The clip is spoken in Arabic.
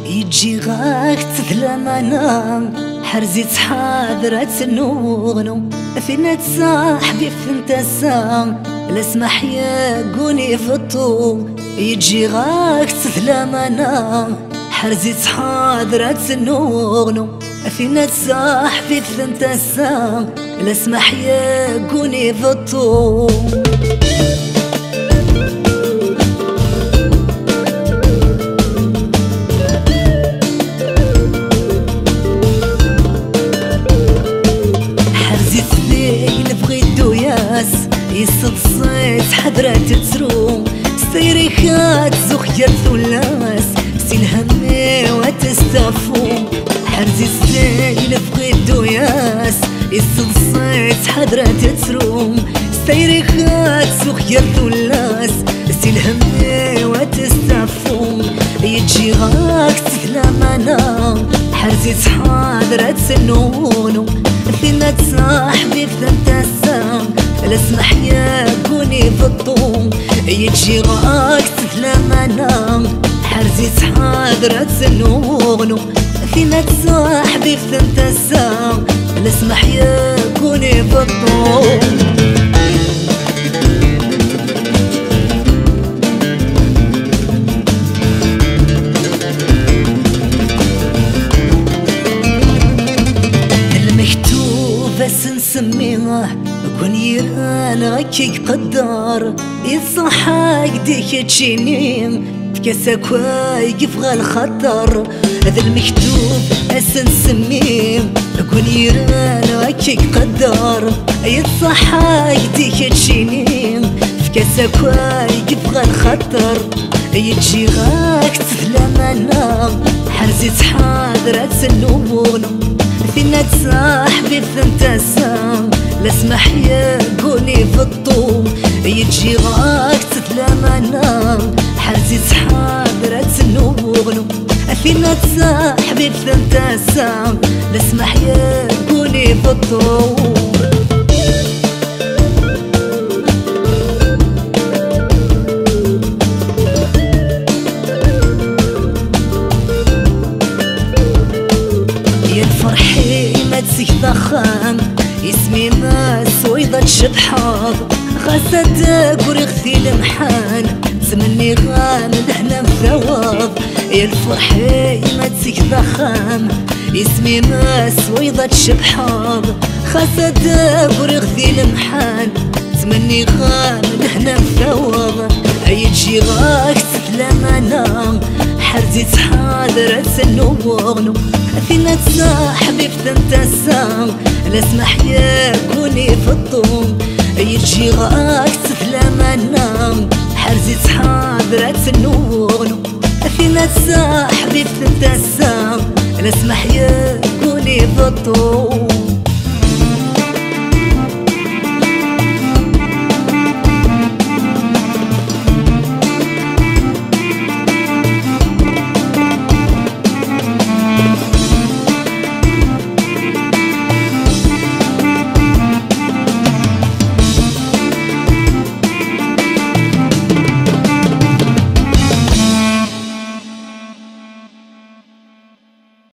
يجي غاك تثلمنا حرزت حاضرة نوغنو فينا تصاحبي فنت السام لاسمح ياقوني في الطوم. يجي غاك تثلمنا حرزت حاضرة نوغنو فينا تصاحبي فنت السام لاسمح ياقوني في الطوم. يصد صيت حضرات تروم سيري خات زخير ثلاث سيل همي وتستفوم. حرزي السيل فقيدو ياس يصد صيت حضرات تروم سيري خات زخير ثلاث سيل همي وتستفوم. يجي غاك تثلمنا حرزي حاضرات سنونو فينا صاحبي فهمت السام لاسمح ياقوني في الطوم. يجي غاك تثلمنا حرزي حاضرة سنونو فينا صاحبي فهمت السام لاسمح ياقوني في الطوم. بس نسميه كون يران غاكيك قدار يصحاك ديك تشينيم فكاساك واقف غالخطر. هذا المكتوب بس نسميه كون يران غاكيك قدار يصحاك ديك تشينيم فكاساك واقف غالخطر. يجي غاك تثلمنا حرزت حاضرة سنونو فينا تصاحبي فهمت السام لاسمح ياقوني في الطوم. يجي غاك تثلمنا حرزت حاضرة سنونو فينا تصاحبي فهمت السام لاسمح ياقوني في الطوم. ضخام اسمي ما سويضة شبحاض خاصة قري غثي المحان زمني غامض هنا مثواب. يا الفرحي ما تسيك ضخام اسمي ما سويضة شبحاض خاصة قري غثي المحان زمني غامض هنا مثواب. يجي غاك تثلمنا حرزت حاضرة سنونو فينا تصاحبي فهمت السام لاسمح ياقوني في الطوم. يجي غاك تثلمنا حرزت حاضرة سنونو فينا تصاحبي فهمت السام لاسمح ياقوني في الطوم.